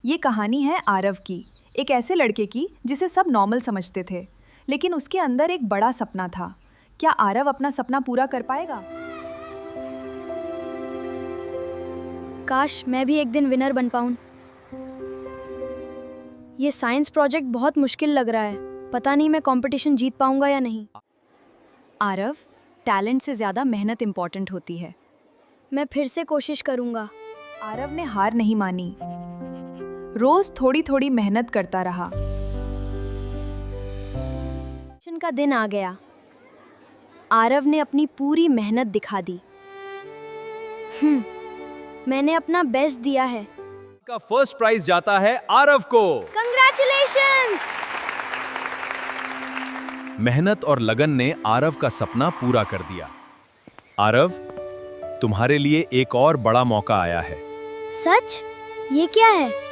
ये कहानी है आरव की, एक ऐसे लड़के की जिसे सब नॉर्मल समझते थे, लेकिन उसके अंदर एक बड़ा सपना था। क्या आरव अपना सपना पूरा कर पाएगा? काश मैं भी एक दिन विनर बन पाऊं। ये साइंस प्रोजेक्ट बहुत मुश्किल लग रहा है। पता नहीं मैं कंपटीशन जीत पाऊंगा या नहीं। आरव, टैलेंट से ज़्यादा मेहनत इम्पॉर्टेंट होती है। मैं फिर से कोशिश करूंगा। आरव ने हार नहीं मानी। रोज थोड़ी थोड़ी मेहनत करता रहा। कंपटीशन का दिन आ गया। आरव ने अपनी पूरी मेहनत दिखा दी। मैंने अपना बेस्ट दिया है। का फर्स्ट प्राइज जाता है आरव को। कंग्रेचुलेशंस! मेहनत और लगन ने आरव का सपना पूरा कर दिया। आरव, तुम्हारे लिए एक और बड़ा मौका आया है। सच? ये क्या है?